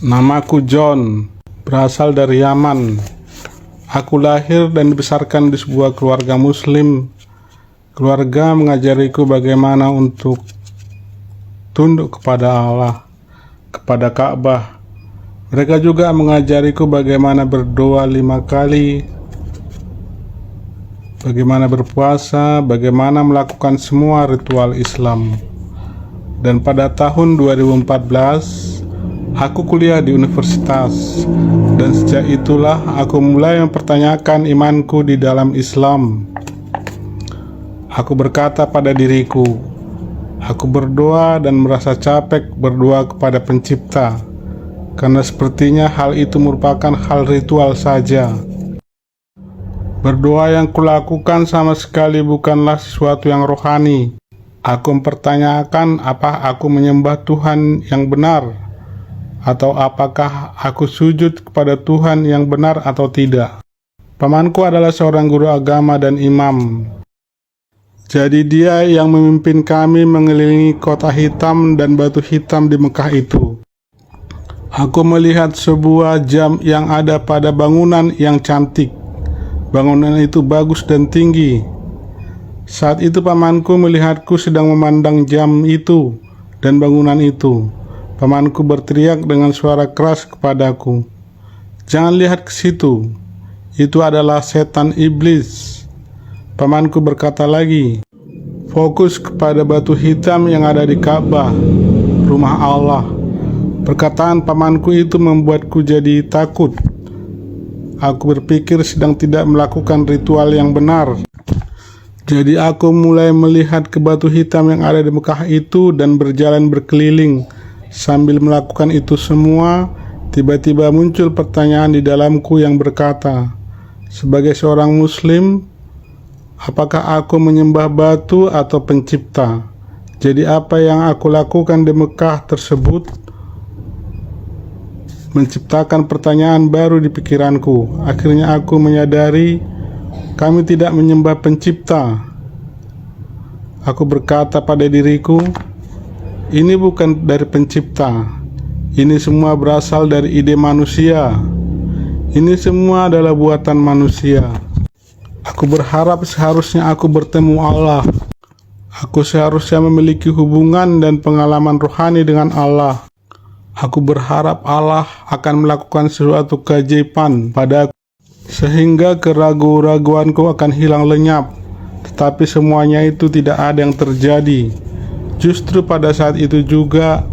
Namaku John, berasal dari Yaman. Aku lahir dan dibesarkan di sebuah keluarga Muslim. Keluarga mengajariku bagaimana untuk tunduk kepada Allah, kepada Ka'bah. Mereka juga mengajariku bagaimana berdoa 5 kali, bagaimana berpuasa, bagaimana melakukan semua ritual Islam. Dan pada tahun 2014, aku kuliah di universitas, dan sejak itulah aku mulai mempertanyakan imanku di dalam Islam. Aku berkata pada diriku, aku berdoa dan merasa capek berdoa kepada Pencipta, karena sepertinya hal itu merupakan hal ritual saja. Berdoa yang kulakukan sama sekali bukanlah sesuatu yang rohani. Aku mempertanyakan apa aku menyembah Tuhan yang benar, atau apakah aku sujud kepada Tuhan yang benar atau tidak. Pamanku adalah seorang guru agama dan imam. Jadi dia yang memimpin kami mengelilingi kota hitam dan batu hitam di Mekah itu. Aku melihat sebuah jam yang ada pada bangunan yang cantik. Bangunan itu bagus dan tinggi. Saat itu pamanku melihatku sedang memandang jam itu dan bangunan itu. Pamanku berteriak dengan suara keras kepadaku, "Jangan lihat ke situ, itu adalah setan iblis." Pamanku berkata lagi, "Fokus kepada batu hitam yang ada di Ka'bah, rumah Allah." Perkataan pamanku itu membuatku jadi takut. Aku berpikir sedang tidak melakukan ritual yang benar. Jadi aku mulai melihat ke batu hitam yang ada di Mekah itu dan berjalan berkeliling. Sambil melakukan itu semua, tiba-tiba muncul pertanyaan di dalamku yang berkata, sebagai seorang Muslim, apakah aku menyembah batu atau Pencipta? Jadi apa yang aku lakukan di Mekah tersebut menciptakan pertanyaan baru di pikiranku. Akhirnya aku menyadari kami tidak menyembah Pencipta. Aku berkata pada diriku, ini bukan dari Pencipta. Ini semua berasal dari ide manusia. Ini semua adalah buatan manusia. Aku berharap seharusnya aku bertemu Allah. Aku seharusnya memiliki hubungan dan pengalaman rohani dengan Allah. Aku berharap Allah akan melakukan sesuatu keajaiban padaku, sehingga keraguan-raguanku akan hilang lenyap. Tetapi semuanya itu tidak ada yang terjadi. Justru pada saat itu juga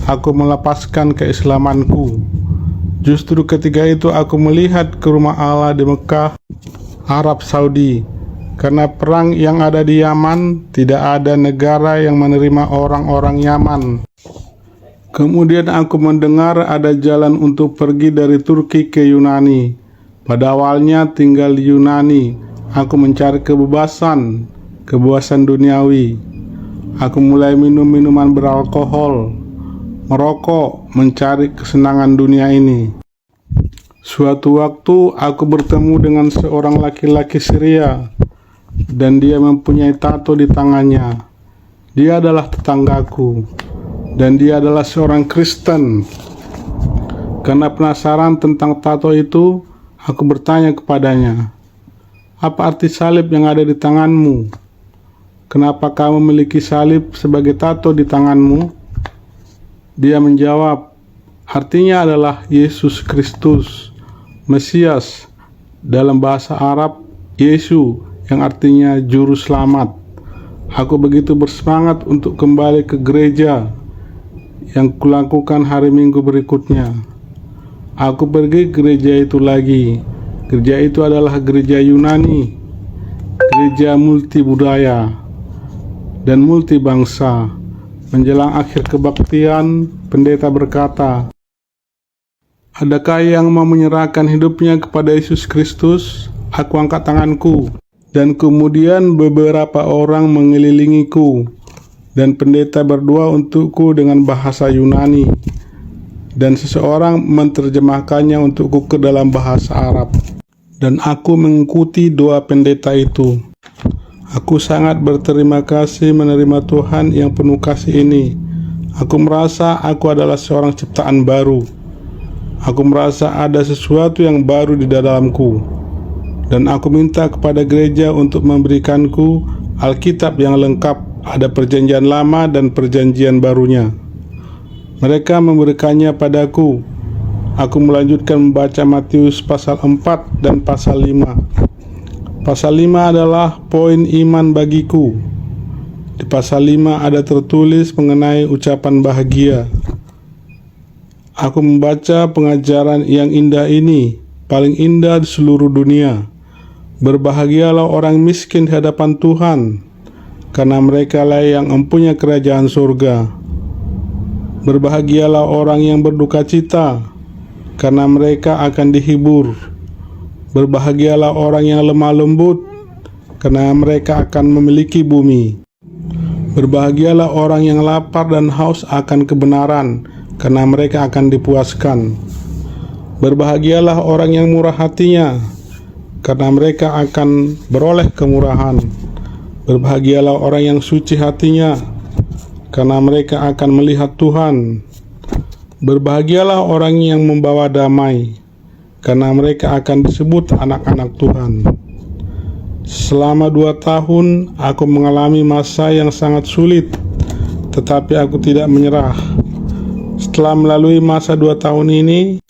aku melepaskan keislamanku. Justru ketika itu aku melihat ke rumah Allah di Mekah, Arab Saudi. Karena perang yang ada di Yaman, tidak ada negara yang menerima orang-orang Yaman. Kemudian aku mendengar ada jalan untuk pergi dari Turki ke Yunani. Pada awalnya tinggal di Yunani, aku mencari kebebasan duniawi. Aku mulai minum minuman beralkohol, merokok, mencari kesenangan dunia ini. Suatu waktu aku bertemu dengan seorang laki-laki Syria, dan dia mempunyai tato di tangannya. Dia adalah tetanggaku, dan dia adalah seorang Kristen. Karena penasaran tentang tato itu, aku bertanya kepadanya, "Apa arti salib yang ada di tanganmu? Kenapa kamu memiliki salib sebagai tato di tanganmu?" Dia menjawab, "Artinya adalah Yesus Kristus, Mesias." Dalam bahasa Arab, Yesu yang artinya juru selamat. Aku begitu bersemangat untuk kembali ke gereja yang kulakukan hari Minggu berikutnya. Aku pergi ke gereja itu lagi. Gereja itu adalah gereja Yunani, gereja multi budaya dan multi bangsa. Menjelang akhir kebaktian, pendeta berkata, "Adakah yang mau menyerahkan hidupnya kepada Yesus Kristus?" Aku angkat tanganku, dan kemudian beberapa orang mengelilingiku, dan pendeta berdoa untukku dengan bahasa Yunani, dan seseorang menerjemahkannya untukku ke dalam bahasa Arab, dan aku mengikuti doa pendeta itu. Aku sangat berterima kasih menerima Tuhan yang penuh kasih ini. Aku merasa aku adalah seorang ciptaan baru. Aku merasa ada sesuatu yang baru di dalamku, dan aku minta kepada gereja untuk memberikanku Alkitab yang lengkap, ada perjanjian lama dan perjanjian barunya. Mereka memberikannya padaku. Aku melanjutkan membaca Matius pasal 4 dan pasal 5. Pasal 5 adalah poin iman bagiku. Di pasal 5 ada tertulis mengenai ucapan bahagia. Aku membaca pengajaran yang indah ini, paling indah di seluruh dunia. Berbahagialah orang miskin di hadapan Tuhan, karena mereka lah yang mempunyai kerajaan surga. Berbahagialah orang yang berduka cita, karena mereka akan dihibur. Berbahagialah orang yang lemah lembut, karena mereka akan memiliki bumi. Berbahagialah orang yang lapar dan haus akan kebenaran, karena mereka akan dipuaskan. Berbahagialah orang yang murah hatinya, karena mereka akan beroleh kemurahan. Berbahagialah orang yang suci hatinya, karena mereka akan melihat Tuhan. Berbahagialah orang yang membawa damai, karena mereka akan disebut anak-anak Tuhan. Selama 2 tahun aku mengalami masa yang sangat sulit, tetapi aku tidak menyerah. Setelah melalui masa 2 tahun ini,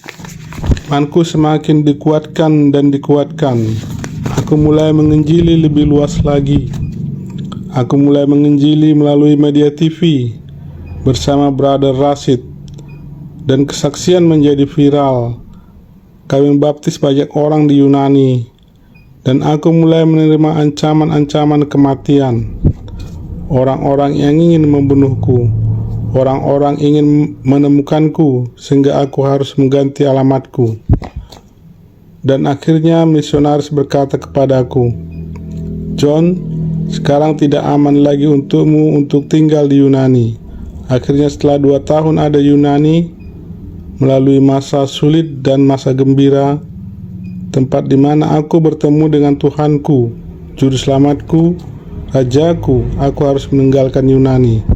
imanku semakin dikuatkan dan dikuatkan. Aku mulai menginjili lebih luas lagi. Aku mulai menginjili melalui media TV bersama Brother Rashid, dan kesaksian menjadi viral. Kami membaptis banyak orang di Yunani, dan aku mulai menerima ancaman-ancaman kematian. Orang-orang yang ingin membunuhku, orang-orang ingin menemukanku sehingga aku harus mengganti alamatku. Dan akhirnya misionaris berkata kepadaku, "John, sekarang tidak aman lagi untukmu untuk tinggal di Yunani." Akhirnya setelah 2 tahun ada Yunani, melalui masa sulit dan masa gembira, tempat di mana aku bertemu dengan Tuhanku, Juru Selamatku, Rajaku, aku harus meninggalkan Yunani.